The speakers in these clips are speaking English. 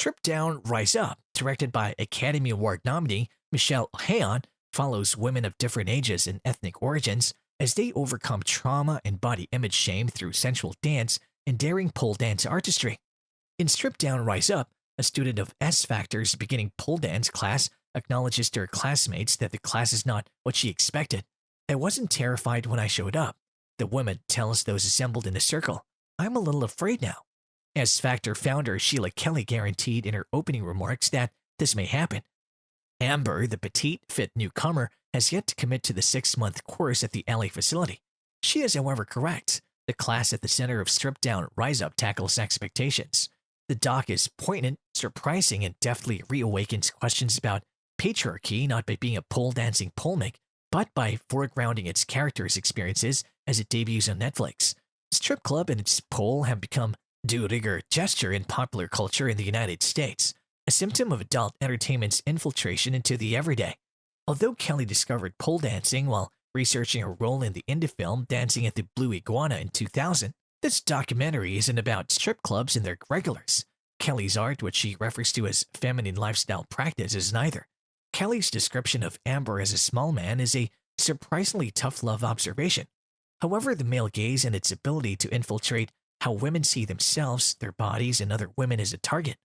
Strip Down, Rise Up, directed by Academy Award nominee Michelle Hayon, follows women of different ages and ethnic origins as they overcome trauma and body image shame through sensual dance and daring pole dance artistry. In Strip Down, Rise Up, a student of S Factor's beginning pole dance class acknowledges to her classmates that the class is not what she expected. "I wasn't terrified when I showed up," the woman tells those assembled in the circle. "I'm a little afraid now." S Factor founder Sheila Kelly guaranteed in her opening remarks that this may happen. Amber, the petite, fit newcomer, has yet to commit to the 6-month course at the LA facility. She is, however, correct. The class at the center of Strip Down, Rise Up tackles expectations. The doc is poignant, surprising, and deftly reawakens questions about patriarchy not by being a pole dancing polemic, but by foregrounding its characters' experiences as it debuts on Netflix. Strip club and its pole have become de rigueur gesture in popular culture in the United States, a symptom of adult entertainment's infiltration into the everyday. Although Kelly discovered pole dancing while researching her role in the indie film Dancing at the Blue Iguana in 2000, this documentary isn't about strip clubs and their regulars. Kelly's art, which she refers to as feminine lifestyle practice, is neither. Kelly's description of Amber as a small man is a surprisingly tough love observation. However, the male gaze and its ability to infiltrate how women see themselves, their bodies, and other women is a target.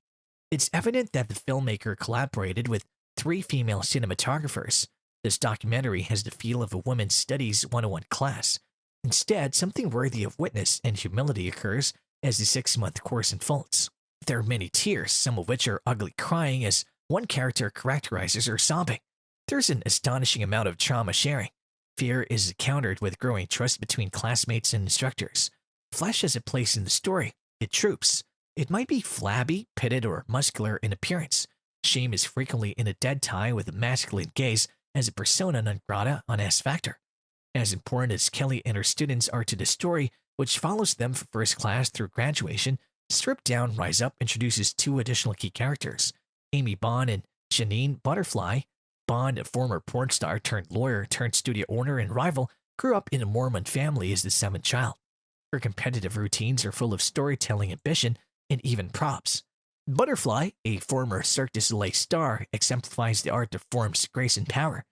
It's evident that the filmmaker collaborated with 3 female cinematographers. This documentary has the feel of a women's studies 101 class. Instead, something worthy of witness and humility occurs as the 6-month course unfolds. There are many tears, some of which are ugly crying, as one character characterizes her sobbing. There's an astonishing amount of trauma sharing. Fear is countered with growing trust between classmates and instructors. Flesh has a place in the story. It troops. It might be flabby, pitted, or muscular in appearance. Shame is frequently in a dead tie with a masculine gaze as a persona non grata on S Factor. As important as Kelly and her students are to the story, which follows them from first class through graduation, Strip Down, Rise Up introduces 2 additional key characters, Amy Bond and Janine Butterfly. Bond, a former porn star turned lawyer turned studio owner and rival, grew up in a Mormon family as the 7th child. Her competitive routines are full of storytelling ambition and even props. Butterfly, a former Cirque du Soleil star, exemplifies the art of form's grace and power.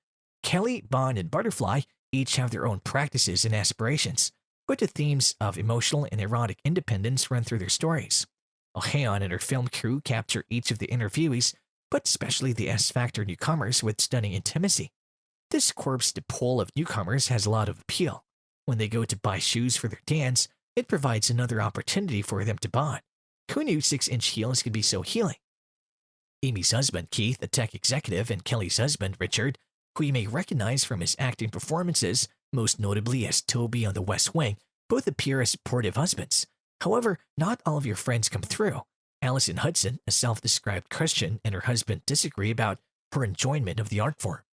Kelly, Bond, and Butterfly each have their own practices and aspirations, but the themes of emotional and erotic independence run through their stories. O'Hayon and her film crew capture each of the interviewees, but especially the S Factor newcomers, with stunning intimacy. This corpse de pole of newcomers has a lot of appeal. When they go to buy shoes for their dance, it provides another opportunity for them to bond. Who knew 6-inch heels could be so healing? Amy's husband, Keith, a tech executive, and Kelly's husband, Richard, who you may recognize from his acting performances, most notably as Toby on The West Wing, both appear as supportive husbands. However, not all of your friends come through. Allison Hudson, a self-described Christian, and her husband disagree about her enjoyment of the art form.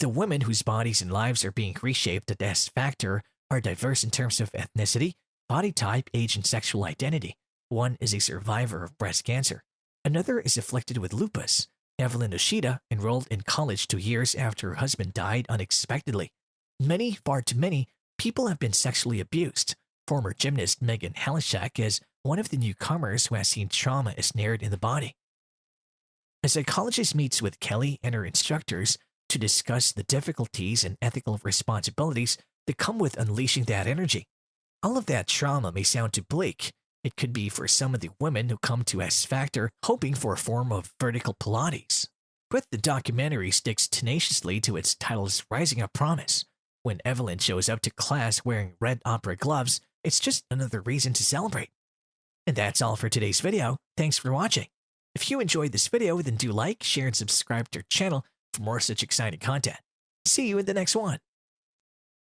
The women whose bodies and lives are being reshaped at S Factor are diverse in terms of ethnicity, body type, age, and sexual identity. One is a survivor of breast cancer. Another is afflicted with lupus. Evelyn Oshida enrolled in college 2 years after her husband died unexpectedly. Many, far too many, people have been sexually abused. Former gymnast Megan Halishak is one of the newcomers who has seen trauma ensnared in the body. A psychologist meets with Kelly and her instructors to discuss the difficulties and ethical responsibilities that come with unleashing that energy. All of that trauma may sound too bleak. It could be for some of the women who come to S Factor hoping for a form of vertical Pilates. But the documentary sticks tenaciously to its title's Rising Up promise. When Evelyn shows up to class wearing red opera gloves, it's just another reason to celebrate. And that's all for today's video. Thanks for watching. If you enjoyed this video, then do like, share, and subscribe to our channel for more such exciting content. See you in the next one.